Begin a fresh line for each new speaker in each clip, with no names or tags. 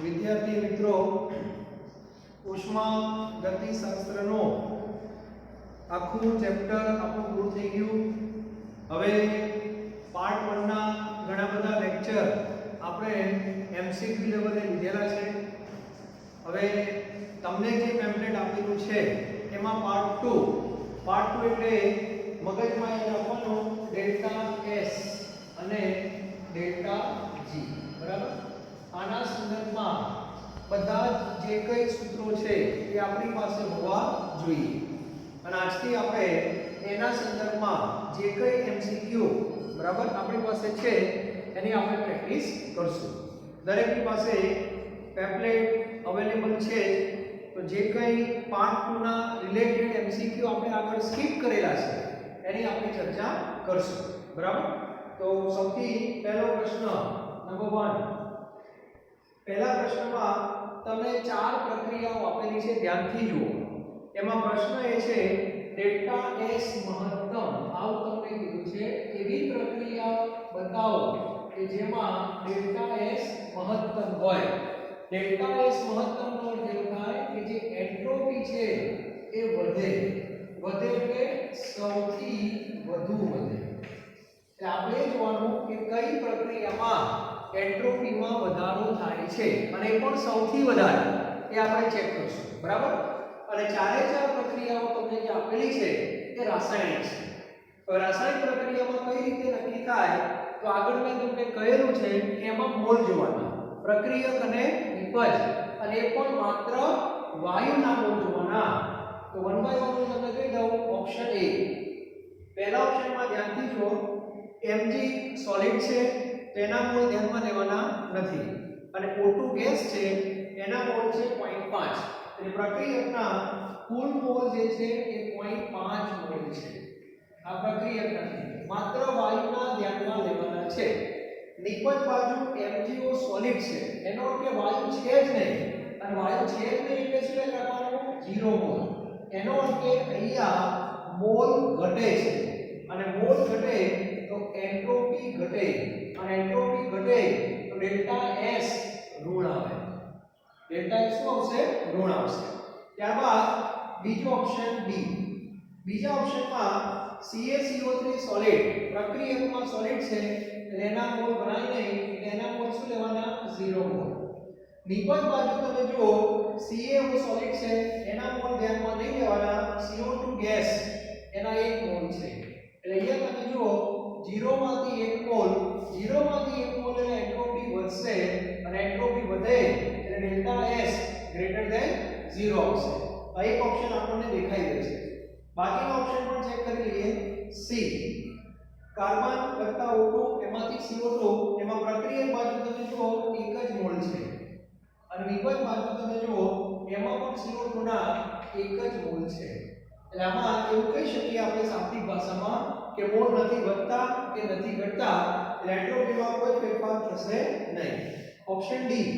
વિદ્યાર્થી મિત્રો, ઉષ્માગતિશાસ્ત્રનો આખું ચેપ્ટર આપણું પૂરું થઈ ગયું. હવે પાર્ટ 1 ના ઘણા બધા લેક્ચર આપણે એમસીક્યુ લેવલે લીધેલા છે. હવે તમને જે પેમ્પલેટ આપેલું છે એમાં પાર્ટ 2 એટલે મગજમાં યાદ રાખવાનું ડેલ્ટા એસ અને ડેલ્ટા જી. બરાબર, આના સંદર્ભમાં બધા જે કઈ સૂત્રો છે એ આપણી પાસે હોવા જોઈએ. અને આજથી આપણે એના સંદર્ભમાં જે કઈ એમસીક્યુ બરાબર આપણી પાસે છે એની આપણે પ્રેક્ટિસ કરશું. દરેકની પાસે પેમ્પલેટ અવેલેબલ છે, તો જે કઈ પાર્ટ 2 ના રિલેટેડ એમસીક્યુ આપણે આગળ સ્કીપ કરેલા છે એની આપણે ચર્ચા કરશું. બરાબર, તો સૌથી પહેલો પ્રશ્ન નંબર 1. પહેલા પ્રશ્નમાં તમને 4 પ્રક્રિયાઓ આપેલી છે, ધ્યાનથી જુઓ. એમાં પ્રશ્ન એ છે ડેલ્ટા એસ મહત્તમ. આવું તમને કીધું છે એવી પ્રક્રિયા બતાવો કે જેમાં ડેલ્ટા એસ મહત્તમ હોય. ડેલ્ટા એસ મહત્તમ નો અર્થ એવો થાય કે જે એન્ટ્રોપી છે એ વધે એટલે સૌથી વધુ વધે. એટલે આપણે જોવાનું કે કઈ પ્રક્રિયામાં એન્ટ્રોપીમાં વધારો થાય છે અને એ પણ સૌથી વધારે, એ આપણે ચેક કરીશું. બરાબર, અને ચારે ચાર પ્રક્રિયાઓ તમને જે આપેલી છે એ રાસાયણિક છે. તો રાસાયણિક પ્રક્રિયામાં કઈ રીતે નક્કી થાય, તો આગળ મેં તમને કહેલું છે કે એમાં મોલ જોવાના, પ્રક્રિયક અને નિપજ, અને એ પણ માત્ર વાયુના મોલ જોવાના. તો 1 by 1 હું તમને કહી દઉં. ઓપ્શન એ, પહેલા ઓપ્શનમાં ધ્યાનથી જુઓ, Mg સોલિડ છે તેના મોલ ધ્યાનમાં લેવાના નથી, અને O2 ગેસ છે એના મોલ છે 0.5. એટલે પ્રક્રિયકના કુલ મોલ જે છે એ 0.5 મોલ છે. આ પ્રક્રિયક નથી, માત્ર વાયુના ધ્યાનમાં લેવાના છે. નિપજ બાજુ MgO સોલિડ છે, એનો અર્થ કે વાયુ છે જ નહીં, અને વાયુ છે જ નહીં એટલે શું લખવાનું? 0 મોલ. એનો અર્થ કે અહીંયા મોલ ઘટે છે, અને મોલ ઘટે તો એન્ટ્રોપી ઘટે, અને એન્ટ્રોપી ઘટે તો ડેલ્ટા એસ ઋણ આવે. ડેલ્ટા એસ શું આવશે? ઋણ આવશે. ત્યારબાદ બીજો ઓપ્શન બી. બીજા ઓપ્શનમાં CaCO3 સોલિડ, પ્રક્રિયકમાં સોલિડ છે એટલે એના મોલ બનાવી નહીં, એટલે એના મોલ શું લેવાના? 0 મોલ. નિપજ બાજુ તમે જુઓ, CaO સોલિડ છે એના મોલ ધ્યાનમાં નહીં લેવાના, CO2 ગેસ એના 1 મોલ છે. એટલે અહીંયા તમે જુઓ 0 માંથી 1 મોલ, 0 માંથી 1 મોલ એટલે એન્ટ્રોપી વધશે, અને એન્ટ્રોપી વધે એટલે ડેલ્ટા એસ ગ્રેટર ધેન 0 આવશે. આ એક ઓપ્શન આપણને દેખાઈ રહ્યો છે. બાકીના ઓપ્શન પણ ચેક કરી લઈએ. સી, કાર્બન વત્તા O2 એમાંથી CO2, એમાં પ્રક્રિયક બાજુ તમે જુઓ 1 જ મોલ છે, અને નિપજ બાજુ તમે જુઓ એમાં પણ CO2 ના 1 જ મોલ છે. એટલે આમાં એવું કહી શકીએ આપણે શાબ્દિક ભાષામાં કે મોલ નથી વધતા કે નથી ઘટતા, એટલે એન્ટ્રોપીમાં કોઈ ફેરફાર થશે નહીં. ઓપ્શન ડી,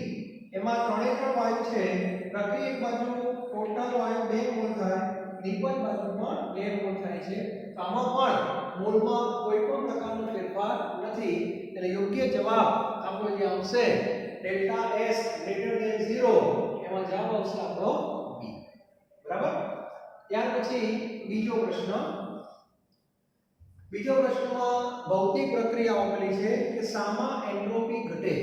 એમાં ત્રણે ત્રણ વાયુ છે, પ્રક્રિયક બાજુ ટોટલ વાયુ 2 મોલ થાય, નિપજ બાજુ પણ 2 મોલ થાય છે. તો આમાં પણ મોલમાં કોઈ પણ પ્રકારનો ફેરફાર નથી, એટલે યોગ્ય જવાબ આપણો જે આવશે ડેલ્ટા એસ ગ્રેટર ધેન 0, એમાં જવાબ આવશે આપણો બી. બરાબર, ત્યાર પછી બીજો પ્રશ્નમાં ભૌતિક પ્રક્રિયા આપેલી છે કે શામાં એન્ટ્રોપી ઘટે.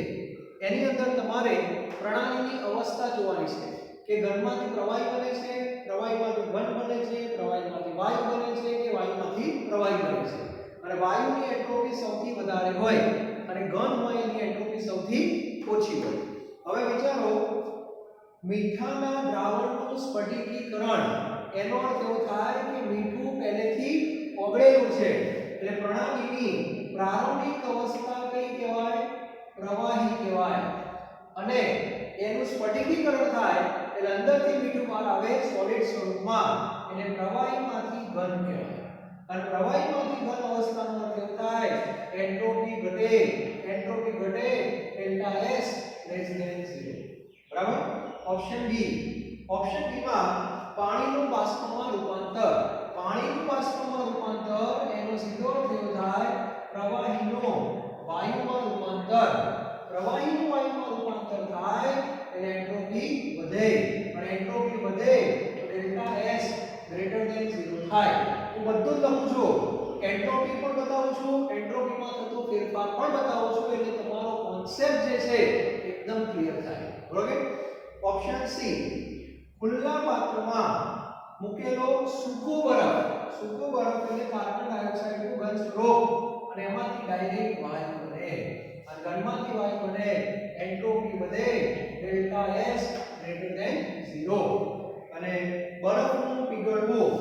એની અંદર તમારે પ્રણાલીની અવસ્થા જોવાની છે કે ઘનમાંથી પ્રવાહી બને છે, પ્રવાહીમાંથી ઘન બને છે, પ્રવાહીમાંથી વાયુ બને છે, કે વાયુમાંથી પ્રવાહી બને છે. અને વાયુની એન્ટ્રોપી સૌથી વધારે હોય અને ઘન હોય એની એન્ટ્રોપી સૌથી ઓછી હોય. હવે વિચારો, મીઠાના દ્રાવણનું સ્ફટિકીકરણ, એનો અર્થ એવો થાય કે મીઠું પહેલેથી ઓગળેલું છે, એટલે પ્રણાલીની પ્રારંભિક અવસ્થા કઈ કહેવાય? પ્રવાહી કહેવાય. અને એનું સ્ફટિકીકરણ થાય એટલે અંદરથી મીઠું બહાર આવે સોલિડ સ્વરૂપમાં, એને પ્રવાહીમાંથી ઘન કહેવાય. અને પ્રવાહીમાંથી ઘન અવસ્થાનો અર્થ એવો થાય એન્ટ્રોપી ઘટે ડેલ્ટા એસ લેસ ધેન 0. બરાબર, ઓપ્શન બી. ઓપ્શન બી માં પાણીનું બાષ્પમાં રૂપાંતર. પાણીનું બાષ્પમાં રૂપાંતર એનો સીધો અર્થ એવો થાય પ્રવાહીનો વાયુમાં રૂપાંતર. પ્રવાહીનું વાયુમાં રૂપાંતર થાય એટલે એન્ટ્રોપી વધે અને એન્ટ્રોપી વધે તો ડેલ્ટા S ગ્રેટર ધેન 0 થાય. હું બધું જ લખું છું, એન્ટ્રોપી પણ બતાવું છું, એન્ટ્રોપીમાં થતો ફેરફાર પણ બતાવું છું, એટલે તમારો કોન્સેપ્ટ જે છે એકદમ ક્લિયર થાય. બરોબર. ઓપ્શન સી, ખુલ્લા પાત્રમાં મૂકેલો સૂકો બરફ એટલે કાર્બન ડાયોક્સાઇડ નું ઘન સ્વરૂપ અને એમાંથી ડાયરેક્ટ વાયુ બને અને ઘનમાંથી વાયુ બને, એન્ટ્રોપી વધે, ડેલ્ટા S ગ્રેટર ધેન 0. અને બરફનું પીગળવું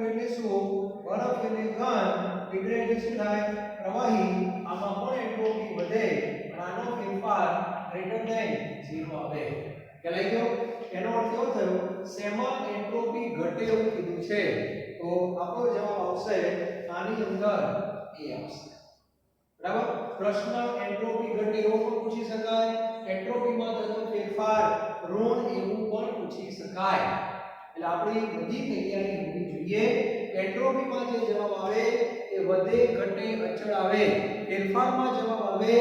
એટલે શું? બરફ એટલે ઘન, પીગળે એટલે શું થાય? પ્રવાહી. આમાં પણ એન્ટ્રોપી વધે અને આનો ફેરફાર ગ્રેટર ધેન 0 આવે. ખ્યાલ ગયો? એનો અર્થ એવો થયો શેમાં એન્ટ્રોપી ઘટે એવું કીધું છે, તો આપણો જવાબ આવશે આની અંદર એ આવશે. બરાબર. પ્રશ્ન એન્ટ્રોપી ઘટે એવો પણ પૂછી શકાય, એન્ટ્રોપીમાં થતો ફેરફાર ઋણ એવું પણ પૂછી શકાય. એટલે આપણી બધી તૈયારી હોવી જોઈએ. એન્ટ્રોપીમાં જે જવાબ આવે એ વધે, ઘટે, અચળ આવે. ફેરફારમાં જવાબ આવે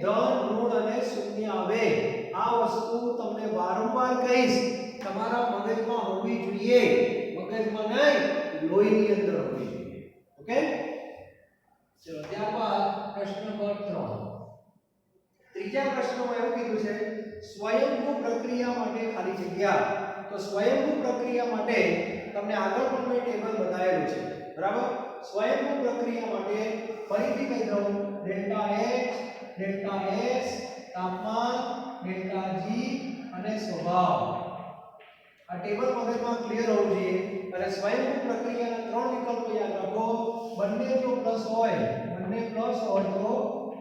ધન, ઋણ અને શૂન્ય આવે. આ વસ્તુ તમને વારંવાર કહીશ, તમારા મગજમાં હોવી જોઈએ, મગજમાં નહીં, લોહીની અંદર હોવી જોઈએ. ઓકે. ચલો ત્યારબાદ પ્રશ્ન નંબર 3. ત્રીજા પ્રશ્નમાં એવું કીધું છે સ્વયંભૂ પ્રક્રિયા માટે ખાલી જગ્યા. તો સ્વયંભૂ પ્રક્રિયા માટે તમને આગળ પણ મેં ટેબલ બતાવેલું છે. બરાબર. સ્વયંભૂ પ્રક્રિયા માટે ફરીથી કહી દઉં, ડેલ્ટા H, ડેલ્ટા S તાપમાન, ડેલ્ટા G અને સ્વભાવ. આ ટેબલ મગજમાં ક્લિયર હોવું જોઈએ. અને સ્વયંભૂ પ્રક્રિયાના 3 વિકલ્પો યાદ રાખો. બંને જો પ્લસ હોય તો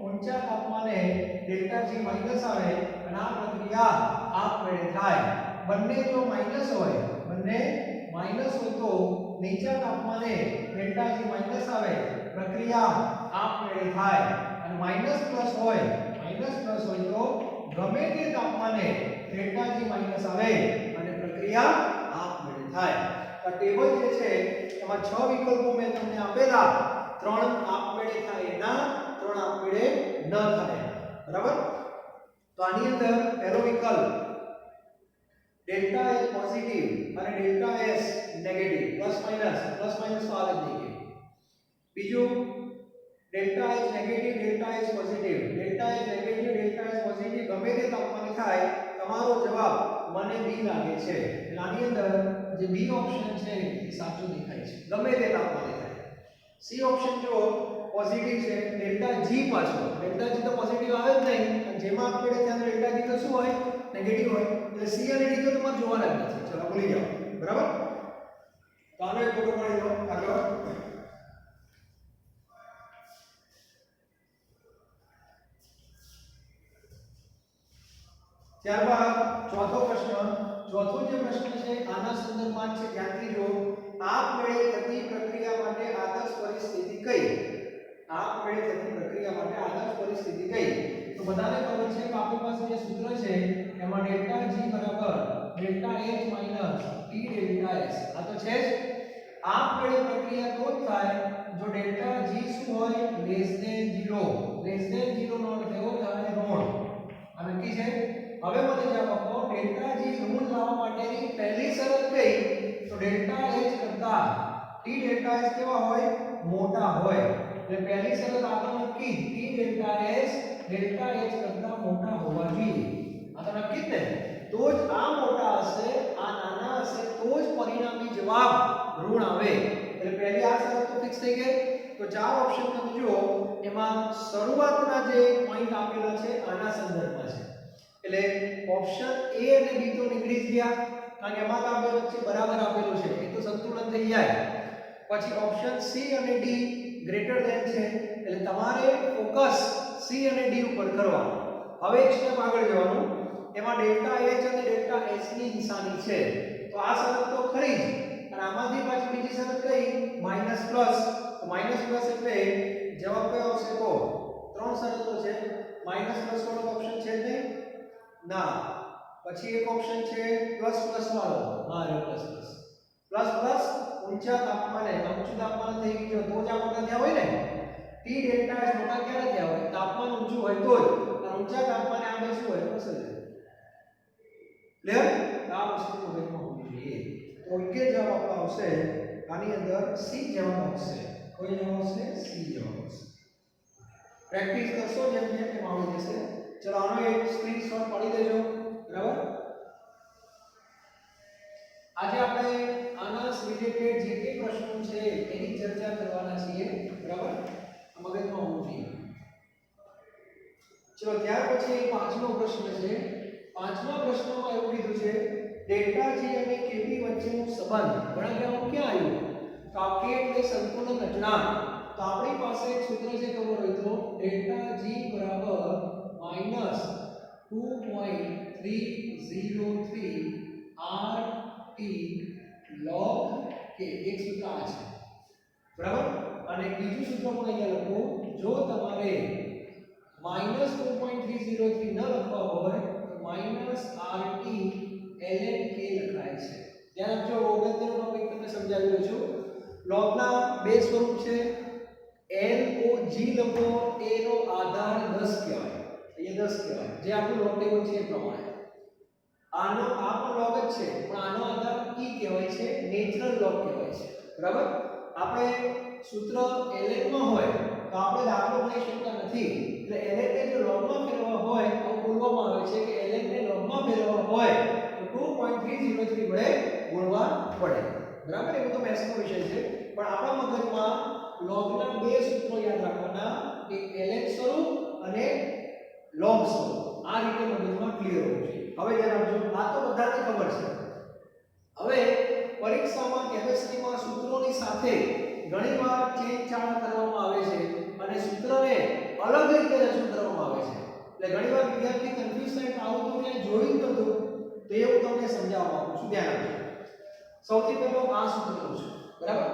ઊંચા તાપમાને ડેલ્ટા G માઈનસ આવે અને આ પ્રક્રિયા આપમેળે થાય. બંને જો માઈનસ હોય તો નીચા તાપમાને ડેલ્ટા G માઈનસ આવે, પ્રક્રિયા આપમેળે થાય. અને માઈનસ પ્લસ હોય તો ગમે તે તાપમાને ડેલ્ટા G માઈનસ આવે અને પ્રક્રિયા આપમેળે થાય. આ ટેબલ જે છે એમાં 6 વિકલ્પો મેં તમને આપેલા, 3 આપમેળે થાય એના, 3 આપમેળે ન થાય. બરાબર. તો આની અંદર પહેલો વિકલ્પ ડેલ્ટા H પોઝિટિવ અને delta S negative, plus minus તો આવે જ નહીં. બીજું delta H negative, delta S positive, delta H negative, delta S positive ગમે તે તાપમાને થાય. તમારો જવાબ મને બી લાગે છે. એટલે આની અંદર જે બી ઓપ્શન છે એ સાચો દેખાય છે, ગમે તે તાપમાને થાય. સી ઓપ્શન જો પોઝિટિવ છે, ડેલ્ટા G પાછો, ડેલ્ટા G તો પોઝિટિવ આવે જ નહીં, અને જેમાં આપણે ત્યાં ડેલ્ટા G તો શું હોય? નેગેટિવ હોય. એટલે સી અને ડી તો તમારે જોવાના જ નથી. ચલો ભૂલી જાઓ. બરાબર. તો આનો એક ફોટો પાડી દો આગળ. ત્યારબાદ ચોથો જે પ્રશ્ન છે આના સંદર્ભમાં છે, ધ્યાનથી જો. આપમેળે થતી પ્રક્રિયા માટે આદર્શ પરિસ્થિતિ કઈ? તો બધાને ખબર છે કે આપણી પાસે જે સૂત્ર છે એમાં ડેલ્ટા G બરાબર delta H minus T delta S. આ તો છે જ. આપમેળે પ્રક્રિયા તો જ થાય જો ડેલ્ટા G શું હોય? લેસ ધેન 0 નો અર્થ એવો થાય ઋણ. આ નક્કી છે. હવે મને જવાબ આપો, ડેલ્ટા G ઋણ લાવવા માટેની પહેલી શરત કઈ? તો ડેલ્ટા H કરતા T ડેલ્ટા S કેવા હોય? મોટા હોય. એટલે પહેલી શરત આગળ નક્કી, T delta S delta H કરતા મોટા હોવા જોઈએ. આ તો નક્કી જ ને. તો જ આ મોટા હશે, આ નાના હશે, તો જ પરિણામી જવાબ ઋણ આવે. એટલે પહેલી આ શરત તો ફિક્સ થઈ ગઈ. તો 4 ઓપ્શન તમે જુઓ, એમાં શરૂઆતના જે પોઈન્ટ આપેલા છે આના સંદર્ભમાં છે. એટલે ઓપ્શન A અને B તો નીકળી જ ગયા, કારણ કે એમાં તો આપણે વચ્ચે બરાબર આપેલું છે, એ તો સંતુલન થઈ જાય. પછી ઓપ્શન C અને D ગ્રેટર ધેન છે, એટલે તમારે ફોકસ C અને D ઉપર કરવાનું. હવે એક સ્ટેપ આગળ જવાનું. એમાં ડેલ્ટા H અને ડેલ્ટા S ની નિશાની છે, તો આ શરત તો ખરી જ. અને આમાંથી પાછી બીજી શરત કઈ? Minus plus. તો માઈનસ પ્લસ એટલે જવાબ કયો આવશે? તો 3 શરતો છે. માઈનસ પ્લસ વાળો ઓપ્શન છે જ નહીં ના. પછી એક ઓપ્શન છે પ્લસ પ્લસ વાળો. હા, પ્લસ પ્લસ ઊંચા તાપમાને, ઊંચું તાપમાન થઈ ગયું તો જ આ મોટા થયા હોય ને. T ડેલ્ટા S મોટા ક્યારે થયા હોય? તાપમાન ઊંચું હોય તો જ. અને ઊંચા તાપમાને આ બે શું હોય? અસર છે. ક્લિયર? આ વસ્તુ મગજમાં હોવી જોઈએ. તો ઓકે જવાબ આપણો આવશે આની અંદર સી જવાબ આવશે. કોઈ જવાબ આવશે સી જવાબ આવશે. પ્રેક્ટિસ કરશો જેમ જેમ એમ આવડી જશે. ચલો આનો એક સ્ક્રીનશોટ પાડી દેજો. બરાબર? આજે આપણે આના રિલેટેડ જે કંઈ પ્રશ્નો છે એની ચર્ચા કરવાના છીએ. બરાબર? મગજમાં હોવું જોઈએ. ચલો ત્યાર પછી પાંચમો પ્રશ્ન છે. પાંચમા પ્રશ્નમાં એવું કીધું છે ડેલ્ટા જી અને કેબી વચ્ચેનો સંબંધ ગણતરીમાં ક્યાં આવ્યો? તો આ કે એટલે સંતુલન અચળાંક. તો આપણી પાસે એક સૂત્ર છે ખબર હોય તો ડેલ્ટા જી બરાબર -2.303 r t log k. એક સૂત્ર આ છે. બરાબર? અને બીજું સૂત્ર પણ અહીંયા લખો. જો તમારે -2.303 ન લખવા હોય તો -rt ln k લખાય છે. ધ્યાન આપજો. અગત્યનો ટોપિક તમને સમજાવી રહ્યો છું. લોગના બે સ્વરૂપ છે. log લખો એનો આધાર 10 કહેવાય. અહીંયા 10 કહેવાય. જે આપણું લોગ ટેબલ છે એ પ્રમાણે. આનો આ પણ લોગ જ છે પણ આનો આધાર e કહેવાય છે. નેચરલ લોગ કહેવાય છે. બરાબર? આપણે સૂત્ર ln માં હોય તો આપણે દાખલો ગણી શકતા નથી. એટલે ln ને જો લોગમાં ફેરવવા હોય તો બોલવામાં આવે છે કે ln ને લોગમાં ફેરવવા હોય તો 2.303 વડે ગુણવા પડે. બરાબર? એ તો મેથ્સનો વિષય છે. પણ આપણા મગજમાં લોગના બે સૂત્રો યાદ રાખવાના. એક ln સ્વરૂપ અને લોગ સ્વરૂપ. આ રીતે મગજમાં ક્લિયર હોવું જોઈએ. હવે ધ્યાન આપજો. આ તો બધાને ખબર છે. હવે પરીક્ષામાં કેમિસ્ટ્રીમાં સૂત્રોની સાથે ઘણીવાર ચેંજચાળ કરવામાં આવે છે અને સૂત્રને અલગ રીતે રજૂ કરવામાં આવે છે. એટલે ઘણીવાર વિદ્યાર્થી કન્ફ્યુઝ થાય કે આવું તો ક્યાંય જોયું જ નહોતું. તો એવું તમને સમજાવવા માંગુ છું. ધ્યાન આપજો. સૌથી પહેલો આ સૂત્ર લઉં છું. બરાબર?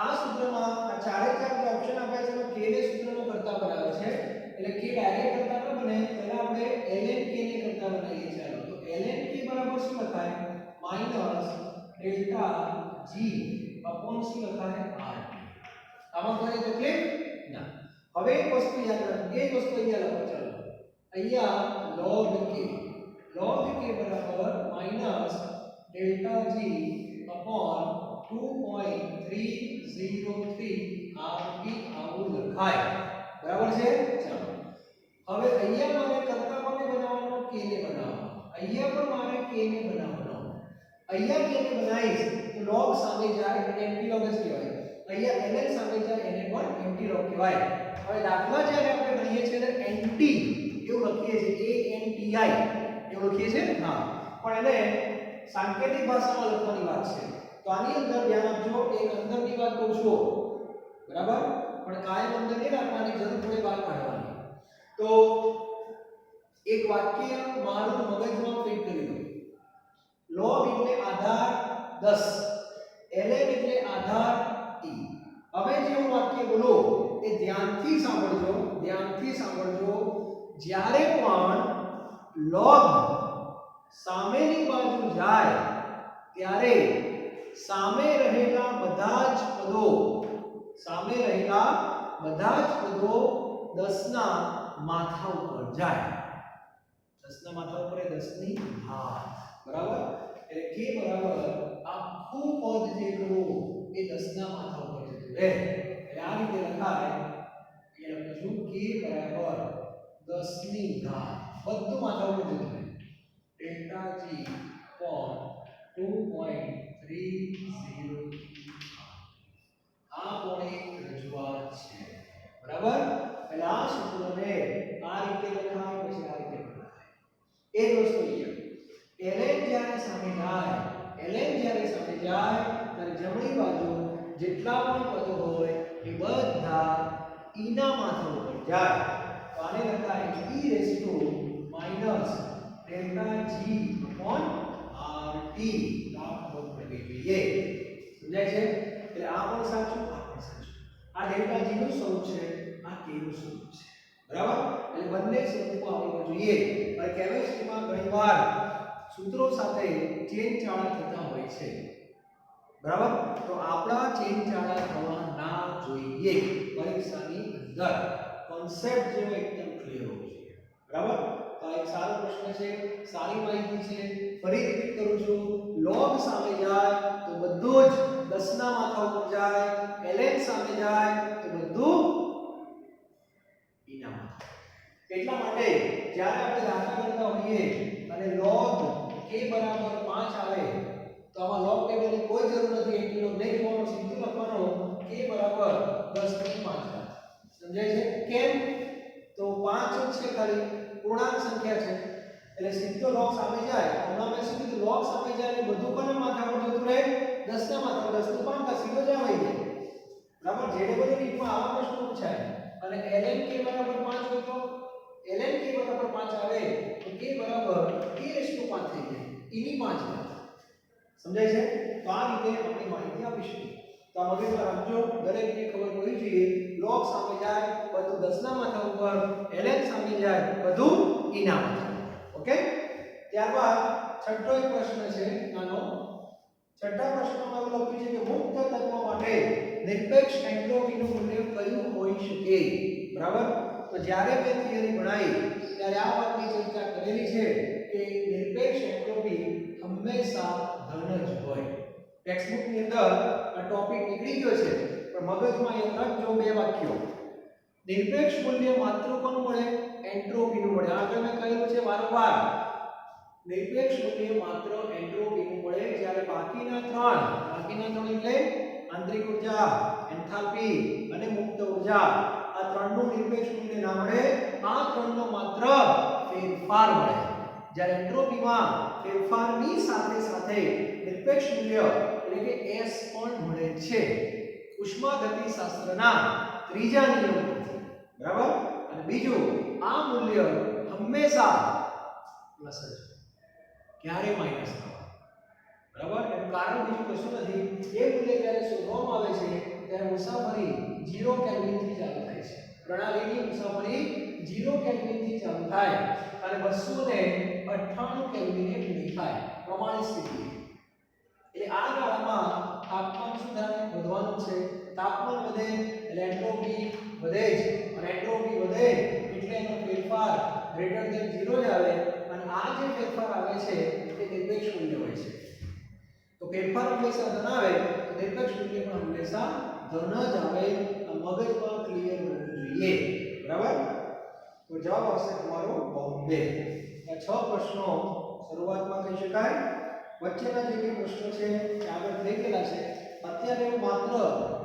આ સૂત્રમાં આ ચારે ચાર જે ઓપ્શન આપ્યા છે એમાં k ને સૂત્રનો કરતા બનાવે છે. એટલે k ડાયરેક્ટ કરતા ન બને. પહેલા આપણે ln k ને કરતા બનાવીએ. ચાલો તો ln k બરાબર શું લખાય? -ડેલ્ટા જી અપોન શું લખાય? rt. આમાં કોઈ તકલીફ ના. હવે એક વસ્તુ યાદ રાખો. એક વસ્તુ અહીંયા લખો. ચાલો અહીંયા log k બરાબર -ડેલ્ટા જી અપોન 2.303 rt આવું લખાય. બરાબર છે? ચાલો હવે અહીંયા મારે કરતા કોને બનાવવાનો? k ને બનાવવાનો. અહીંયા પણ મારે k ને બનાવવાનો. અહીંયા k ને બનાવીશ તો log સામે જાય એટલે એન્ટી log જ કહેવાય. અહીંયા ln સામે જાય એને પણ એન્ટી log કહેવાય. હવે દાખલા જ્યારે આપણે ગણીએ છીએ તો એન્ટી એવું લખીએ છીએ ANTI એવું લખીએ છીએ. હા, પણ એને સાંકેતિક ભાષામાં લખવાની વાત છે. તો આની અંદર ધ્યાન આપજો. એક અંદરની વાત કહું છું. બરાબર? પણ કાયમ અંદર નહીં રાખવાની, જરૂર પડે બહાર કાઢવાની. તો એક વાક્ય મારું મગજમાં ફિટ કરી દો. log એટલે આધાર 10, ln એટલે આધાર e. હવે જે હું વાક્ય બોલો એ ધ્યાનથી સાંભળજો. જ્યારે પણ log સામેની બાજુ જાય ત્યારે સામે રહેલા બધા જ પદો 10 ના માથા ઉપર જાય. 10 ના માથા ઉપર એ 10 ની ઘાત. બરાબર? એટલે k બરાબર આખું પદ જે કરું એ 10 ના માથા ઉપર જતું રહે. એટલે આ રીતે લખાય. અહીંયા લખું છું k બરાબર 10 ની ઘાત. બધું માથા ઉપર જતું રહે. ડેલ્ટા જી પર 2.30 આ કોની રજૂઆત છે. બરાબર? એટલે આ સૂત્રને આ રીતે લખાય પછી આ રીતે લખાય. એ જ વસ્તુ અહીંયા ln જ્યારે સામે જાય ત્યારે જમણી બાજુ જેટલા પણ પદો હોય એ બધા e ના માથા ઉપર જાય. તો આને લખાય e raise to minus delta G upon rt. આ ખબર પડવી જોઈએ. સમજાય છે? એટલે આ પણ સાચું, આ પણ સાચું. આ ડેલ્ટા જી નું સ્વરૂપ છે, આ k નું સ્વરૂપ છે. બરાબર? એટલે બંને સ્વરૂપો આવવા જોઈએ. અને કેમિસ્ટ્રીમાં ઘણીવાર સૂત્રો સાથે ચેંજચાળા થતા હોય છે. બરાબર? તો આપણા ચેંજચાળા થવા ના જોઈએ. પરીક્ષાની અંદર કોન્સેપ્ટ જેવો એકદમ ક્લિયર હોવો જોઈએ. બરાબર? તો આ એક સારો પ્રશ્ન છે, સારી માહિતી છે. ફરી રિપીટ કરું છું, log સામે જાય તો બધું જ 10 ના માથા ઉપર જાય, ln સામે જાય તો બધું એના માથા. એટલા માટે જ્યારે આપણે દાખલા કરતા હોઈએ અને log k બરાબર 5 આવે તો આમાં log ટેબલની કોઈ જરૂર નથી, એક કિલો નહીં જોવાનો, સીધું લખવાનો k બરાબર 10 ની 5. સમજાય છે? કેમ? તો 5 જ છે, ખાલી પૂર્ણાંક સંખ્યા છે એટલે સીધો log સામે જાય. હમણાં મેં શું કીધું, log સામે જાય એટલે બધું કોના માથા પર જતું રહે? 10 ના માથા પર. 10 નું 5 સીધો જ આવી જાય. બરાબર? જેડે બધી રીતમાં આવા પ્રશ્નો પૂછાય. અને ln k બરાબર 5 હોય તો ln k બરાબર 5 આવે તો k બરાબર k/5 થઈ જાય, એની 5 ઘાત. સમજાય છે? તો આ રીતે આપણે માહિતી આપીશું. તો આ મગજમાં રાખજો, દરેકને ખબર હોવી જોઈએ, log સામે જાય બધું 10 ના માથા ઉપર, ln સામે જાય બધું એના માથા ઉપર. ઓકે? ત્યારબાદ છઠ્ઠો એક પ્રશ્ન છે નાનો. છઠ્ઠા પ્રશ્નમાં એવું લખ્યું છે કે મુક્ત તત્વ માટે નિરપેક્ષ એન્ટ્રોપીનું મૂલ્ય કયું હોઈ શકે? બરાબર? તો જ્યારે મેં થિયરી ભણાવી ત્યારે આ વાતની ચર્ચા કરેલી છે કે નિરપેક્ષ એન્ટ્રોપી હંમેશા ધન જ હોય. ટેક્સ્ટબુક ની અંદર આ ટોપિક નીકળી ગયો છે પણ મગજમાં યાદ રાખજો બે વાક્યો. નિરપેક્ષ મૂલ્ય માત્ર કોનું મળે? એન્ટ્રોપીનું મળે. આગળ મેં કહ્યું છે વારંવાર, નિરપેક્ષ મૂલ્ય માત્ર એન્ટ્રોપીનું મળે જ્યારે બાકીના ત્રણ એટલે આંતરિક ઉર્જા, એન્થાલ્પી અને મુક્ત ઉર્જા, આ ત્રણનું નિરપેક્ષ મૂલ્ય ના મળે. આ ત્રણનો માત્ર ફેરફાર મળે. જ્યારે એન્ટ્રોપીમાં ફેરફારની સાથે સાથે નિરપેક્ષ મૂલ્ય એટલે કે S પણ મળે છે. ઉષ્માગતિશાસ્ત્રના ત્રીજા નિયમ પરથી. બરાબર? અને બીજું, આ મૂલ્ય હંમેશા પ્લસ જ, ક્યારે માઈનસ થવા. બરાબર? એનું કારણ બીજું કશું નથી. એ મૂલ્ય જ્યારે શોધવામાં આવે છે ત્યારે મુસાફરી 0 કેલ્વિન થી ચાલુ થાય છે. પ્રણાલીની મુસાફરી 0 કેલ્વિન થી ચાલુ થાય અને 298 કેલ્વિને પૂરી થાય પ્રમાણિત સ્થિતિ. એટલે આ ગાળામાં તાપમાન શું થાય? વધવાનું છે. તાપમાન વધે એટલે એન્ટ્રોપી વધે જ, અને એન્ટ્રોપી વધે એટલે એનો ફેરફાર ગ્રેટર ધેન 0 જ આવે. અને આ જે ફેરફાર આવે છે તે નિરપેક્ષ મૂલ્ય હોય છે. તો ફેરફાર હંમેશા ધન આવે તો નિરપેક્ષ મૂલ્ય પણ હંમેશા ધન જ આવે. આ મગજમાં ક્લિયર હોવું જોઈએ. બરાબર? તો જવાબ આવશે તમારો બોમ્બે. આ 6 પ્રશ્નો શરૂઆતમાં કહી શકાય. વચ્ચેના જે પ્રશ્નો છે એ આગળ થઈ ગયેલા છે. અત્યારે હું માત્ર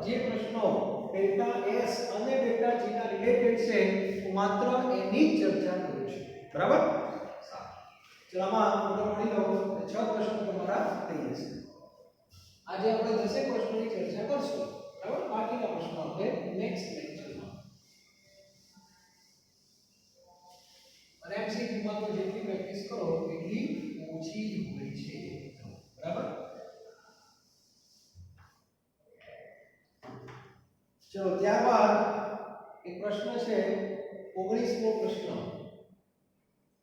જે પ્રશ્નો ડેલ્ટા S અને ડેલ્ટા G ના રિલેટેડ છે હું માત્ર એની જ ચર્ચા કરું છું. બરાબર? ચલો આમાં મોટો પડી લો 6 પ્રશ્નો તમારા થઈ જશે. આજે આપણે 10 પ્રશ્નોની ચર્ચા કરશું. બરાબર? બાકીના પ્રશ્નો આપણે નેક્સ્ટ લેક્ચરમાં. અને MCQ માં તો જેટલી પ્રેક્ટિસ કરો એટલી ઓછી હોય છે. બરાબર? ચલો ત્યારબાદ એક પ્રશ્ન છે 19મો પ્રશ્ન.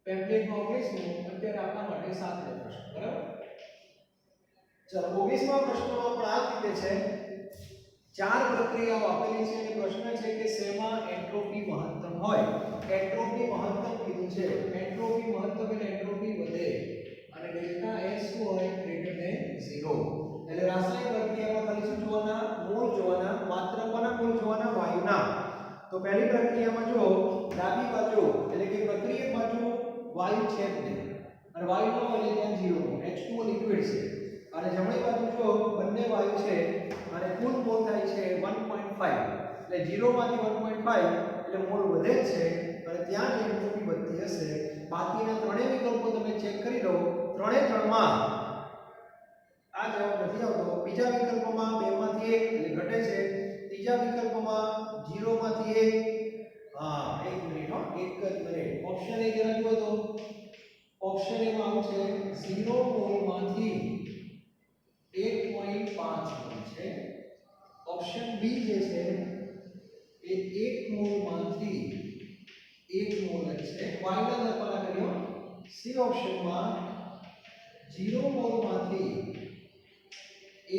પેમ્પલેટમાં 19મો, અત્યારે આપણા માટે 7મો પ્રશ્ન. બરાબર? ચલો 19મા પ્રશ્નમાં પણ આ રીતે છે. 4 પ્રક્રિયાઓ આપેલી છે અને પ્રશ્ન છે કે શેમાં એન્ટ્રોપી મહત્તમ હોય? એન્ટ્રોપી મહત્તમ કીધું છે. એન્ટ્રોપી મહત્તમ એટલે એન્ટ્રોપી વધે અને ડેલ્ટા S શું હોય? Greater than 0. એટલે રાસાયણિક પ્રક્રિયામાં ખાલી શું જોવાના? મોલ જોવાના. માત્ર કોના મોલ જોવાના? વાયુના. તો પહેલી પ્રક્રિયામાં જો ડાબી બાજુ એટલે કે પ્રક્રિયક બાજુ વાયુ છે જ નહીં અને વાયુ ન હોય ત્યાં 0. H2O લિક્વિડ છે. અને જમણી બાજુ જો બંને વાયુ છે અને કુલ મોલ થાય છે 1.5. એટલે 0 માંથી 1.5 એટલે મોલ વધે છે અને ત્યાં જે એન્ટ્રોપી વધતી હશે. બાકીના ત્રણેય વિકલ્પો તમે ચેક કરી લો. ત્રણે ત્રણમાં આ જવાબ નથી આવતો. બીજા વિકલ્પમાં 2 માંથી 1 એટલે ઘટે છે. ત્રીજા વિકલ્પમાં 0 માંથી 1. હા, 1 મિનિટ હો, 1 જ મિનિટ. ઓપ્શન એ જરા જુઓ તો ઓપ્શન એ માં આવશે 0 મોલ માંથી 1.5 મોલ છે. ઓપ્શન બી જે છે એ 1 મોલ માંથી 1 મોલ જ છે. વાયુના લખવાના કર્યો. સી ઓપ્શનમાં 0 મોલ માંથી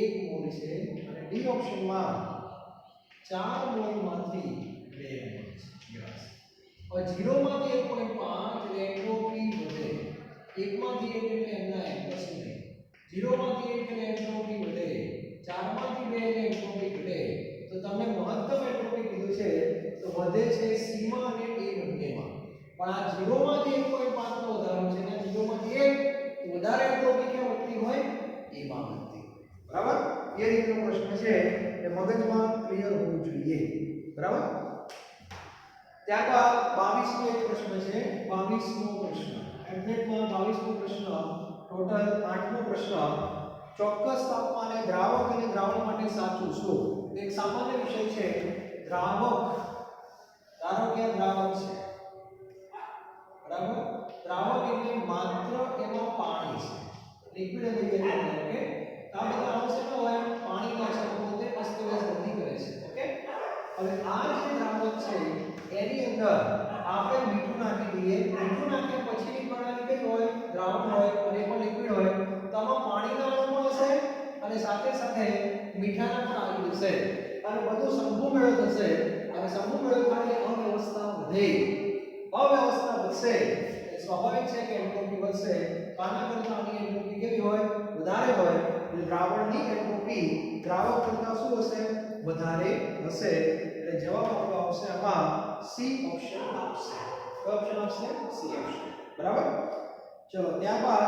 1 મોલ છે અને ડી ઓપ્શનમાં 4 મોલ માંથી 2 મોલ છે. હવે 0 માંથી 1.5 0 માંથી 1 એટલે એન્ટ્રોપી વધે, 4 માંથી 2 એટલે એન્ટ્રોપી ઘટે. તો તમને મહત્તમ એન્ટ્રોપી કીધું છે તો વધે છે C માં અને A બંનેમાં. પણ આ 0 માંથી 1.5 નો વધારો છે અને 0 માંથી 1 તો વધારે એન્ટ્રોપી ક્યાં વધતી હોય? A માં વધતી. બરાબર? એ રીતનો પ્રશ્ન છે એ મગજમાં ક્લિયર હોવું જોઈએ. બરાબર? ત્યારબાદ 22મો એક પ્રશ્ન છે. 22મો પ્રશ્ન એપ્લેટમાં 22મો પ્રશ્ન ટોટલ 8મો પ્રશ્ન. ચોક્કસ તાપમાને દ્રાવક અને દ્રાવણ માટે સાચું શું? એક સામાન્ય વિષય છે દ્રાવક. ધારો કે દ્રાવક છે. બરાબર? દ્રાવક એટલે માત્ર એમાં પાણી છે. લિક્વિડ અને ગેસ ઓકે. આ બધા અણુ છે હોય પાણીના છે પોતે અસ્તવ્યસ્ત ગતિ કરે છે. ઓકે. હવે આ જે દ્રાવક છે એની અંદર આપણે મીઠું નાખી દઈએ. મીઠું નાખ્યા પછીની પ્રણાલી કઈ હોય? દ્રાવણ હોય અને પણ લિક્વિડ હોય. તો આમાં પાણીના અણુ પણ હશે અને સાથે સાથે મીઠાના પણ આવી જશે અને બધું સમૂહ મેળ થશે અને સમૂહ મેળ થાય અવ્યવસ્થા વધે. અવ્યવસ્થા વધશે એટલે સ્વાભાવિક છે કે એન્ટ્રોપી વધશે. આના કરતા આની એન્ટ્રોપી કેવી હોય? વધારે હોય. એટલે દ્રાવણની એન્ટ્રોપી દ્રાવક કરતા શું હશે? વધારે હશે. એટલે જવાબ આપણો આવશે આમાં સી ઓપ્શન આવશે. કયો ઓપ્શન આવશે? C option. બરાબર? ચલો ત્યારબાદ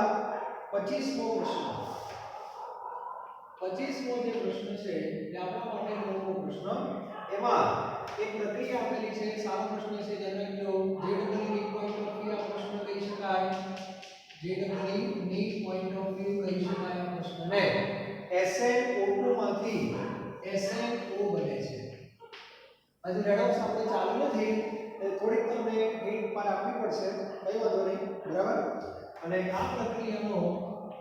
25મો પ્રશ્ન. 25મો જે પ્રશ્ન છે એ આપણા માટે નવો પ્રશ્ન. એમાં એક પ્રક્રિયા આપેલી છે. સારો પ્રશ્ન છે. ધ્યાન રાખજો. જેડબલની પોઈન્ટ ઓફ વ્યૂ આ પ્રશ્ન કહી શકાય. જેડબલની પોઈન્ટ ઓફ વ્યૂ કહી શકાય આ પ્રશ્નને. SnO2 માંથી SnO બને છે. હજી રેડોક્સ આપણે ચાલુ નથી એટલે થોડીક તમને હિન્ટ પર આપવી પડશે. કઈ વાંધો નહીં. બરાબર? અને આ પ્રક્રિયાનો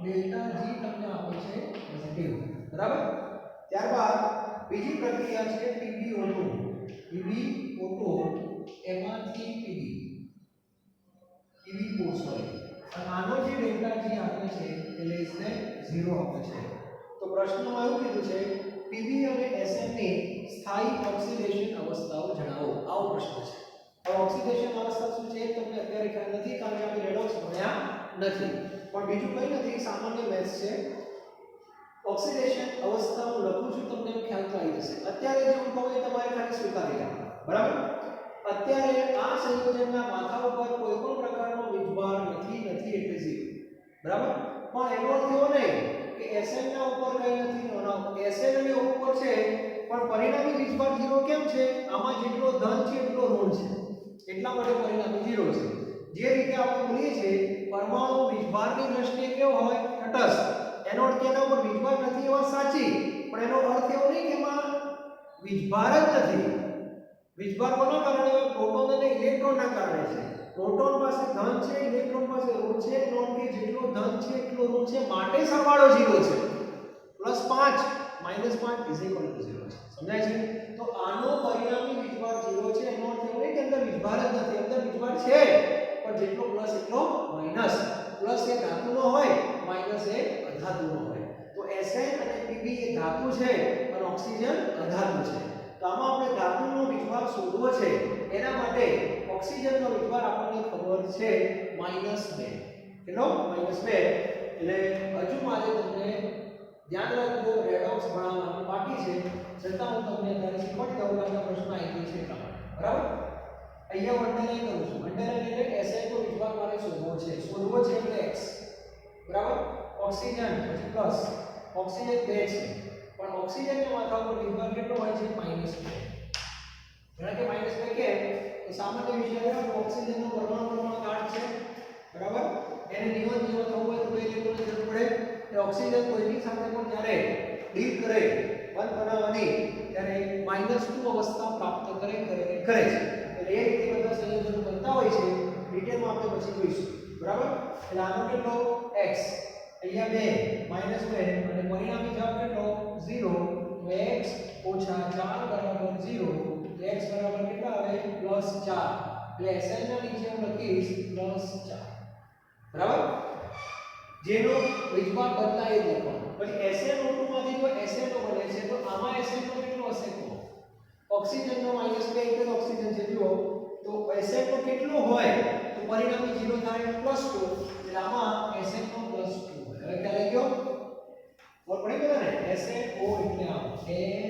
ડેલ્ટા G તમને આપે છે પોઝિટિવ. બરાબર? ત્યારબાદ બીજી પ્રક્રિયા છે PbO2. PbO2 એમાંથી PbO સોરી અને આનો જે ડેલ્ટા G આપે છે એ લેસ ધેન 0 આપે છે. તો પ્રશ્નમાં એવું કીધું છે Pb અને Sn ની સ્થાયી ઓક્સિડેશન અવસ્થાઓ જણાવો. આવો પ્રશ્ન છે. હવે ઓક્સિડેશન અવસ્થા શું છે તમને અત્યારે ખ્યાલ નથી કારણ કે આપણે રેડોક્સ ભણ્યા નથી. પણ બીજું કંઈ નથી, સામાન્ય મેથ્સ છે. ઓક્સિડેશન અવસ્થા હું લખું છું તમને ખ્યાલ તો આવી જશે. અત્યારે જે હું કહું એ તમારે ખાલી સ્વીકારી લેવાનું. બરાબર? અત્યારે આ સંયોજનના માથા ઉપર કોઈ પણ પ્રકારનો વીજભાર નથી એટલે 0. બરાબર? પણ એનો અર્થ એવો નહીં કે Sn ના ઉપર કંઈ નથી. Sn ની ઉપર છે પણ પરિણામી વીજભાર 0 કેમ છે? આમાં જેટલો ધન છે એટલો ઋણ છે. એટલા માટે પરિણામી 0 છે. જે રીતે આપણે બોલીએ છીએ પરમાણુ વીજભારની દ્રષ્ટિએ કેવો હોય? તટસ્થ. એનો અર્થ એના ઉપર વીજભાર નથી એ વાત સાચી, પણ એનો અર્થ એવો નહીં કે એમાં વીજભાર જ નથી. વીજભાર કોના કારણે હોય? પ્રોટોન અને ઇલેક્ટ્રોનના કારણે છે. પ્રોટોન પાસે ધન છે, ઇલેક્ટ્રોન પાસે ઋણ છે. એનો અર્થ કે જેટલો ધન છે એટલો ઋણ છે માટે સરવાળો 0 છે. +5 -5 = 0 છે. સમજાય છે? તો આનો પરિણામી વીજભાર 0 છે. એનો અર્થ એવો નહીં કે અંદર વીજભાર જ નથી. અંદર વીજભાર છે પણ જેટલો પ્લસ એટલો માઈનસ. પ્લસ એ ધાતુનો હોય, માઈનસ એ અધાતુનો હોય. તો Sn અને Pb એ ધાતુ છે અને ઓક્સિજન અધાતુ છે. તો આમાં આપણે ધાતુનો વીજભાર શોધવો છે. એના માટે ઓક્સિજનનો વીજભાર આપણને ખબર છે -2. કેટલો? -2. એટલે હજુ મારે તમને ધ્યાન રાખજો રેડોક્સ ભણાવવાનું બાકી છે. છતાં હું તમને અત્યારે શીખવાડી દઉં કારણ કે પ્રશ્ન આવી ગયો છે એટલા માટે. બરાબર? અહીંયા અંડરલાઈન કરું છું. અંડરલાઈન એટલે SN નો વીજભાર મારે શોધવો છે. શોધવો છે એટલે x. બરાબર? ઓક્સિજન પછી પ્લસ. ઓક્સિજન 2 છે. પણ ઓક્સિજનના માથા ઉપર વીજભાર કેટલો હોય છે? -2. કારણ કે -2 કેમ? તો સામાન્ય વિષય છે કે ઓક્સિજનનો પરમાણુ ગાઢ છે. બરાબર? એને નિયમિત થવું હોય તો 2 ઇલેક્ટ્રોનની જરૂર પડે. એટલે ઓક્સિજન કોઈની સાથે પણ જ્યારે ડીલ કરે બંધ બનાવવાની ત્યારે -2 અવસ્થા પ્રાપ્ત કરે છે. એટલે એ રીતે બધા સંયોજનો બનતા હોય છે. ડિટેલમાં આપણે પછી જોઈશું. બરાબર? એટલે આનો કેટલો? x. અહીંયા 2 -2 અને પરિણામી જવાબ કેટલો? 0. તો x - 4 = 0. તો x બરાબર કેટલા આવે? +4. એટલે Sn ના નીચે હું લખીશ +4. બરાબર? જેનો વીજભાર બદલાય એ લખવાનું. પછી SnO2 માંથી જો SnO બને છે તો આમાં SnO કેટલો હશે? ઓક્સિજનનો -2 એક જ ઓક્સિજન છે જુઓ. તો SnO કેટલો હોય? તો પરિણામી 0 થાય +2. એટલે આમાં SnO +2. હવે ખ્યાલ આવી ગયો? SNO એટલે આમ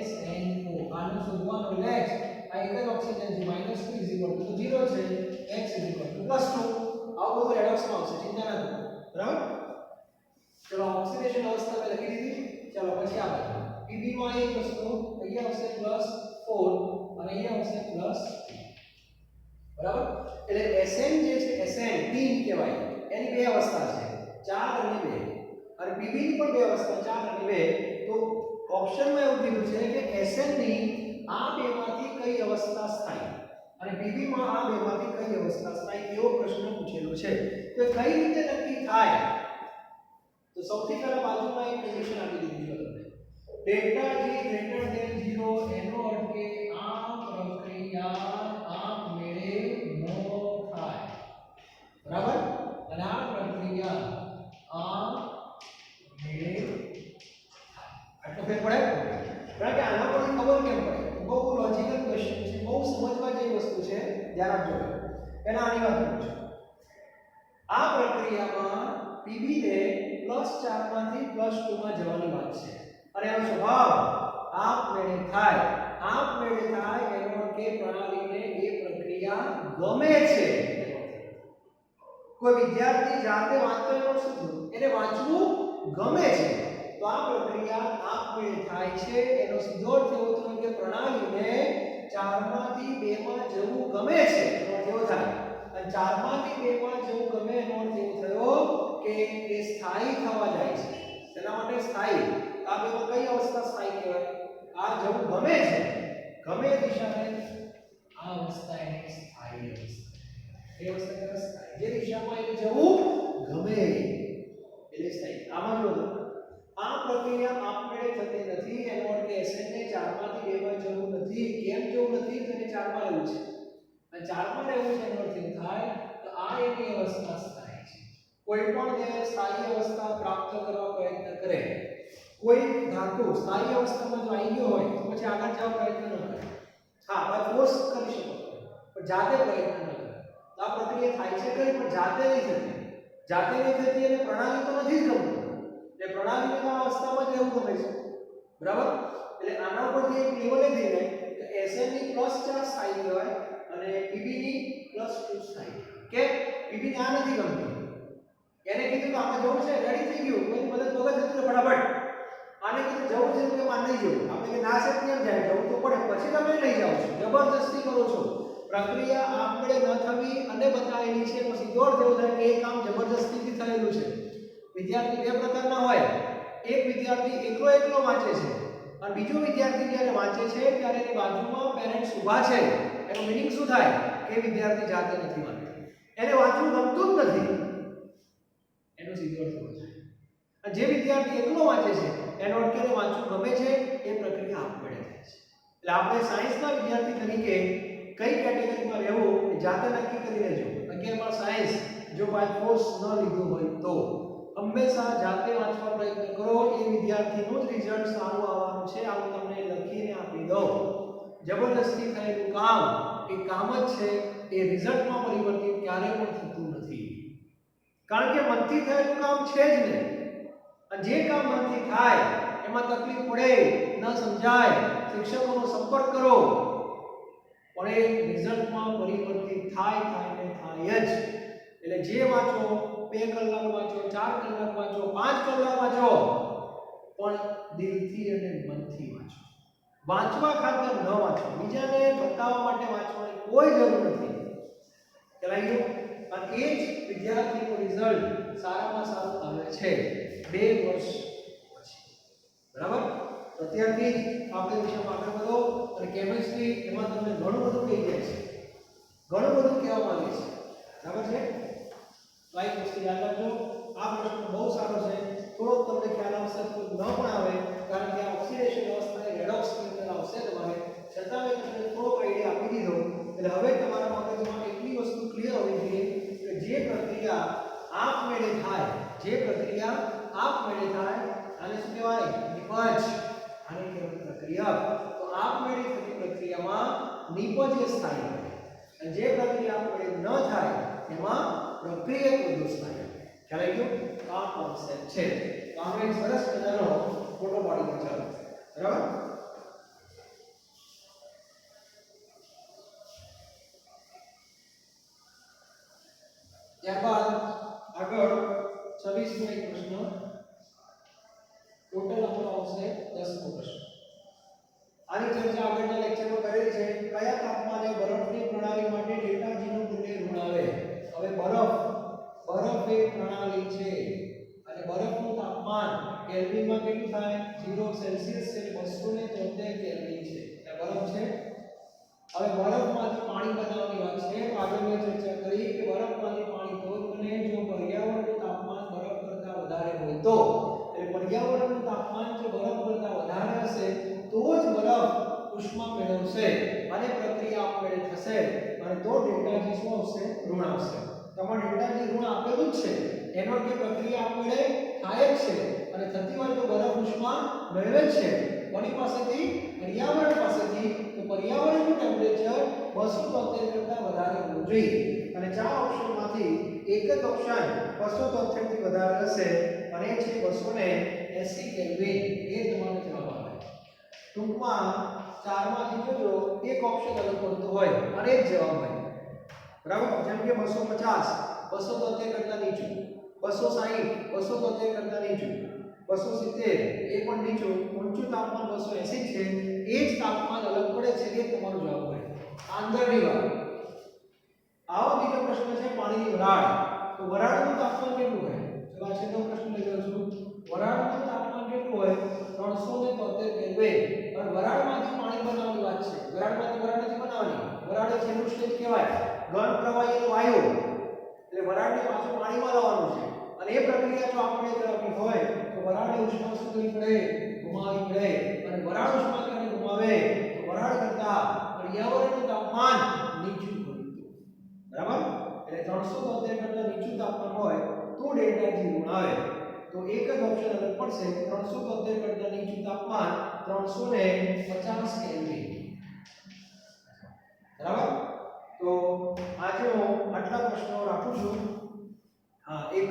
SNO આનો શોધવાનો નેક્સ્ટ આ એક જ ઓપ્શન છે -2 = 0 છે x = +2 આવું બધું રેડોક્સમાં આવશે ચિંતા ના કરો બરાબર ચલો ઓક્સિડેશન અવસ્થા મેં લખી દીધી ચલો પછી આગળ Pb માં એક વસ્તુ અહીંયા આવશે +4 અને અહીંયા આવશે +3 બરાબર એટલે Sn જે છે Sn 3 કહેવાય એની બે અવસ્થા છે 4 અને 2 અને Pb ની પણ બે અવસ્થા 4 અને 2 તો ઓપ્શનમાં એવું કીધું છે કે Sn ની આ બેમાંથી કઈ અવસ્થા સ્થાયી અને Pb માં આ બેમાંથી કઈ અવસ્થા સ્થાયી એવો પ્રશ્ન પૂછેલો છે તો કઈ રીતે નક્કી થાય તો સૌથી પહેલા બાજુમાં એક કન્ડિશન આપી દીધી છે તમને ડેલ્ટા G > 0 એનો અર્થ કે આ પ્રક્રિયા આપમેળે ન થાય બરાબર અને આ પ્રક્રિયા આપમેળે આટલો ફેર પડે કારણ કે આના પર ખબર કેમ પડે બહુ લોજિકલ ક્વેશ્ચન છે બહુ સમજવા જેવી વસ્તુ છે ધ્યાન આપજો એના આની વાત કરું છું આ પ્રક્રિયામાં Pb ને +4 માંથી +2 માં જવાની વાત છે અને એનો સ્વભાવ આપમેળે થાય એનો અર્થ કે પ્રણાલીને એ પ્રક્રિયા ગમે છે કોઈ વિદ્યાર્થી જાતે વાંચતો એનો શું એને વાંચવું ગમે છે તો આ પ્રક્રિયા આપમેળે થાય છે એનો સીધો અર્થ એવો થયો કે પ્રણાલીને 4 માંથી 2 માં જવું ગમે છે એનો અર્થ એવો થાય અને 4 માંથી 2 માં જવું ગમે એનો અર્થ એવો થયો કે એ સ્થાયી થવા જાય છે તેના માટે સ્થાયી આ બેમાં કઈ અવસ્થા સ્થાયી કહેવાય આ જવું ગમે છે ગમે દિશાને આ અવસ્થા એને સ્થાયી અવસ્થા એ અવસ્થા કહેવાય સ્થાયી જે દિશામાં એને જવું ગમે એટલે સ્થાયી આમાં જો આ પ્રક્રિયા આપમેળે થતી નથી એનો અર્થ કે Sn ને 4 માંથી 2 માં જવું નથી કેમ જવું નથી તો એને 4 માં રહેવું છે અને 4 માં રહેવું છે એનો અર્થ એ થાય તો આ એની અવસ્થા સ્થાયી છે કોઈ પણ જે સ્થાયી અવસ્થા પ્રાપ્ત કરવા પ્રયત્ન કરે કોઈ ધાતુ સ્થાયી અવસ્થામાં જો આવી ગયો હોય તો પછી આગળ જવા પ્રયત્ન ન કરે હા બાદ ફોર્સ કરી શકો પણ જાતે પ્રયત્ન ન કરે તો આ પ્રક્રિયા થાય છે ખરી પણ જાતે નહીં થતી અને પ્રણાલી તો નથી જ ગમતી એટલે પ્રણાલીની આ અવસ્થામાં જ રહેવું ગમે છે બરાબર એટલે આના ઉપરથી એક લેવલ એ થઈ જાય કે Sn ની +4 સ્થાયી કહેવાય અને Pb ની +2 સ્થાયી કે Pb ને આ નથી ગમતી એને કીધું કે આમાં જવું છે રેડી થઈ ગયું કોઈ મદદ વગર જતું ફટાફટ આને કીધું જવું છે તો માન નહીં જવું આપણે કે ના છે કેમ જાય જવું તો પડે પછી તમે લઈ જાઓ છો જબરદસ્તી કરો છો પ્રક્રિયા આપમેળે ન થવી અને બતાવેલી છે તો સીધો અર્થ એવો થાય કે એ કામ જબરદસ્તીથી થયેલું છે વિદ્યાર્થી બે પ્રકારના હોય એક વિદ્યાર્થી એકલો વાંચે છે અને બીજો વિદ્યાર્થી જ્યારે વાંચે છે ત્યારે એની બાજુમાં પેરેન્ટ્સ ઊભા છે એનો મીનિંગ શું થાય કે વિદ્યાર્થી જાતે નથી વાંચતો એને વાંચવું ગમતું જ નથી એનો સીધો અર્થ એવો થાય અને જે વિદ્યાર્થી એકલો વાંચે છે એનો અર્થ કે વાંચવું ગમે છે એ પ્રક્રિયા આપમેળે થાય છે એટલે આપણે સાયન્સના વિદ્યાર્થી તરીકે કઈ કેટેગરીમાં રહેવું એ જાતે નક્કી કરી લેજો 11મા સાયન્સ જો બાય ફોર્સ ન લીધું હોય તો હંમેશા જાતે વાંચવા પ્રયત્ન કરો એ વિદ્યાર્થીનું જ રિઝલ્ટ સારું આવવાનું છે આવું તમને લખીને આપી દઉં જબરદસ્તી થયેલું કામ એ કામ જ છે એ રિઝલ્ટમાં પરિવર્તિત ક્યારેય પણ થતું નથી કારણ કે મનથી થયેલું કામ છે જ નહીં અને જે કામ મનથી થાય એમાં તકલીફ પડે ન સમજાય શિક્ષકોનો સંપર્ક કરો પણ એ રિઝલ્ટમાં પરિવર્તિત થાય જ એટલે જે વાંચો 2 કલાક વાંચો 4 કલાક વાંચો 5 કલાક વાંચો પણ દિલથી અને મનથી વાંચો વાંચવા ખાતર ન વાંચો બીજાને બતાવવા માટે વાંચવાની કોઈ જરૂર નથી ચલાઈ ગયો અને એ જ વિદ્યાર્થીનું રિઝલ્ટ સારામાં સારું આવે છે 2 વર્ષ પછી બરાબર તો અત્યારથી આપણે વિષયમાં આગળ વધો અને કેમિસ્ટ્રી એમાં તમને ઘણું બધું કહી જાય છે ઘણું બધું કહેવા માંગે છે બરાબર છે લાઈક વસ્તુ યાદ રાખજો આ પ્રશ્ન બહુ સારો છે થોડો તમને ખ્યાલ આવશે તો ન પણ આવે કારણ કે આ ઓક્સિડેશન અવસ્થાને રેડોક્સ અંદર આવશે તમારે છતાં મેં તમને થોડો આઈડિયા આપી દીધો એટલે હવે તમારા મગજમાં એટલી વસ્તુ ક્લિયર હોવી જોઈએ કે જે પ્રક્રિયા આપમેળે થાય આને શું કહેવાય નિપજ આને કહેવાય પ્રક્રિયા તો આપમેળે થતી પ્રક્રિયામાં નિપજ એ સ્થાયી હોય અને જે પ્રક્રિયા આપમેળે ન થાય એમાં પ્રક્રિયક દોષ થાય ખ્યાલ આવી ગયો આ કોન્સેપ્ટ છે તો આપણે સરસ મજાનો ફોટો પાડી દો ચાલો બરાબર ત્યારબાદ આગળ 26મો એક પ્રશ્ન ટોટલ આપણો આવશે 10મો પ્રશ્ન આની ચર્ચા આગળના લેક્ચરમાં કરેલી છે કયા તાપમાને બરફની પ્રણાલી માટે ડેલ્ટા જી નું મૂલ્ય ઋણ આવે હવે બરફ એ પ્રણાલી છે અને બરફનું તાપમાન કેલ્વિનમાં કેટલું થાય 0 સેલ્સિયસ છે 273 કેલ્વિન છે આ બરફ છે હવે બરફમાંથી પાણી બનાવવાની વાત છે તો આગળ મેં ચર્ચા કરી કે બરફમાંથી પાણી તો બને જો પર્યાવરણનું તાપમાન બરફ કરતા વધારે હોય તો એટલે પર્યાવરણનું તાપમાન જો બરફ કરતા વધારે હશે તો જ બરફ ઉષ્મા મેળવશે અને પ્રક્રિયા આપમેળે થશે અને તો ડેલ્ટા જી શું આવશે ઋણ આવશે તમારે ડેલ્ટા જી ઋણ આપેલું જ છે એનો કે પ્રક્રિયા આપમેળે થાય જ છે અને થતી હોય તો બરફ ઉષ્મા મેળવે જ છે કોની પાસેથી પર્યાવરણ પાસેથી તો પર્યાવરણનું ટેમ્પરેચર 273 કરતા વધારે હોવું જોઈએ અને ચાર ઓપ્શનમાંથી એક જ ઓપ્શન 273 થી વધારે હશે અને એ છે 280 કેલ્વિન એ તમારો જવાબ આવે ટૂંકમાં ચારમાંથી જોજો એક ઓપ્શન અલગ પડતો હોય અને એક જવાબ હોય બરાબર જેમ કે 250 273 કરતા નીચું 260 273 કરતા નીચું 270 એ પણ નીચું ઊંચું તાપમાન 280 છે એ જ તાપમાન અલગ પડે છે એ તમારો જવાબ હોય અંદરની વાત આવો બીજો પ્રશ્ન છે પાણીની વરાળ તો વરાળનું તાપમાન કેટલું હોય ચલો આ છેલ્લો પ્રશ્ન લઈ લઉં છું વરાળનું તાપમાન કેટલું હોય 373 કેલ્વિન અને વરાળમાંથી પાણી બનાવવાની વાત છે વરાળમાંથી વરાળ નથી બનાવવાની વરાળ એ છેલ્લું સ્ટેજ કહેવાય ઘન પ્રવાહી વાયુ એટલે વરાળને પાછું પાણીમાં લાવવાનું છે અને એ પ્રક્રિયા જો આપણે કરવાની હોય તો વરાળની ઉષ્મા શું કરવી પડે ગુમાવવી પડે અને વરાળ ઉષ્મા કરીને ગુમાવે તો વરાળ કરતા પર્યાવરણનું તાપમાન નીચું હોય બરાબર એટલે 373 કરતા નીચું તાપમાન હોય તો ડેલ્ટા જી ઋણ આવે તો એક જ ઓપ્શન અલગ પડશે 373 કરતા નીચું તાપમાન 350 કેલ્વિન બરાબર તો આજે હું આટલા પ્રશ્નો રાખું છું હા એક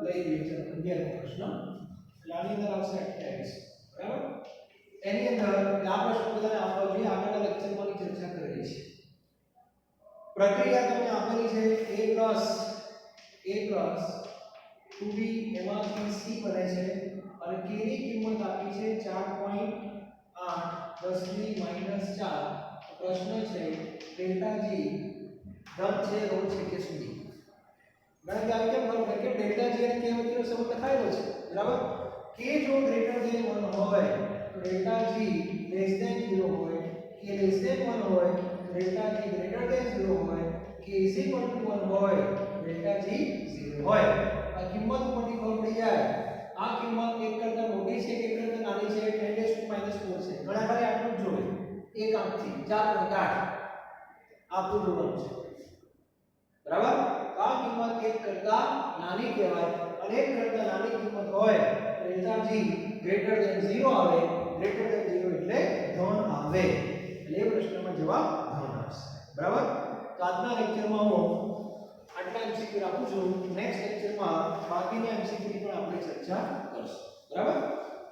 લઈ લઈએ છે 11મો પ્રશ્ન એટલે આની અંદર આવશે 28 બરાબર એની અંદર આ પ્રશ્ન બધાને આપવા જોઈએ આગળના લેક્ચરમાં ચર્ચા કરેલી છે પ્રક્રિયા તમને આપેલી છે a 2b એમાંથી c બને છે અને k ની કિંમત આપી છે 4.8 10 ની -4 પ્રશ્ન છે ડેલ્ટા જી ધન છે ઋણ છે કે સુધી ગણતરી આવી કેમ કરો કે ડેલ્ટા જી અને k વચ્ચેનો સંબંધ લખાયેલો છે બરાબર k જો ગ્રેટર ધેન 1 હોય તો ડેલ્ટા જી લેસ ધેન 0 હોય k લેસ ધેન 1 હોય ડેલ્ટા જી ગ્રેટર ધેન 0 હોય k ઇઝ ઇક્વલ ટુ 1 હોય ડેલ્ટા જી 0 હોય આ કિંમત ઉપરથી ખબર પડી જાય આ કિંમત 1 કરતા મોટી છે કે 1 કરતા નાની છે 10 - 4 છે ઘણા ખાલી આટલું જ જોવે એક આંકથી 4.8 આપણું જોવાનું છે બરાબર આ કિંમત 1 કરતા નાની કહેવાય અને 1 કરતા નાની કિંમત હોય ડેલ્ટા જી ગ્રેટર ધેન 0 આવે ગ્રેટર ધેન 0 એટલે ધન આવે એટલે એ પ્રશ્નમાં જવાબ ધન આવશે બરાબર તો આજના લેક્ચરમાં હું આટલા એમસીક્યુ રાખું છું નેક્સ્ટ લેક્ચરમાં બાકીની એમસીક્યુ ની પણ આપણે ચર્ચા કરશું બરાબર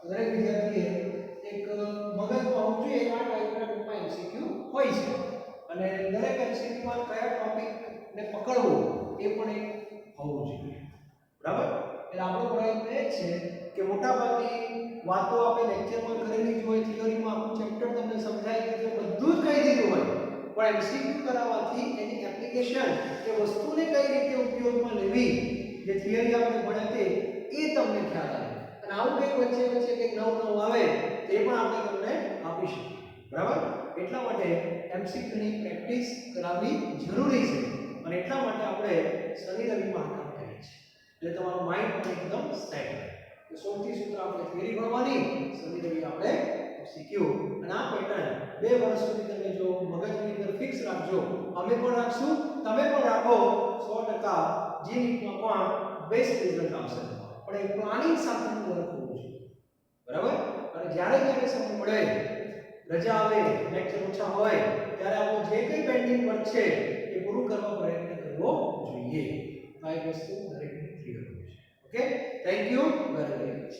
દરેક વિદ્યાર્થીએ એક મગજમાં હોવું જોઈએ આ ટાઈપના ટૂંકમાં એમસીક્યુ હોય છે અને દરેક એમસીક્યુ માં કયા ટોપિક ને પકડવો એ પણ એક હોવું જોઈએ બરાબર એટલે આપણો પ્રયત્ન એ છે કે મોટાભાગની વાતો આપણે લેક્ચરમાં કરેલી જ હોય થિયરીમાં આપણું ચેપ્ટર તમને સમજાય કે બધું જ કહી દીધું હોય પણ એમસીક્યુ કરાવવાથી એની એપ્લિકેશન કે વસ્તુને કઈ રીતે ઉપયોગમાં લેવી જે થિયરી આપણે ભણ્યા તે એ તમને ખ્યાલ આવે અને આવું કંઈક વચ્ચે કંઈક નવું આવે તે પણ આપણે તમને આપી શકીએ બરાબર એટલા માટે એમસીક્યુ ની પ્રેક્ટિસ કરાવવી જરૂરી છે અને એટલા માટે આપણે શનિ રવિમાં કામ કરીએ છીએ એટલે તમારું માઇન્ડ પણ એકદમ સેટ રહે તો સૌથી સૂત્ર આપણે થિયરી ભણવાની શનિ રવિ આપણે શીખ્યો અને આ પેટર્ન 2 વર્ષ સુધી તમે જો મગજની અંદર ફિક્સ રાખજો અમે પણ રાખશું તમે પણ રાખો 100% જીનીટમાં પણ બેસ્ટ રિઝલ્ટ આવશે પણ એ પ્લાનિંગ સાથેનું વર્ક હોવું જોઈએ બરાબર અને જ્યારે સમય મળે રજા આવે લેક્ચર ઓછા હોય ત્યારે આપણું જે કંઈ પેન્ડિંગ વર્ક છે એ પૂરું કરવા પ્રયત્ન કરવો જોઈએ આ એક વસ્તુ દરેકને ક્લિયર હોવી જોઈએ okay thank you very much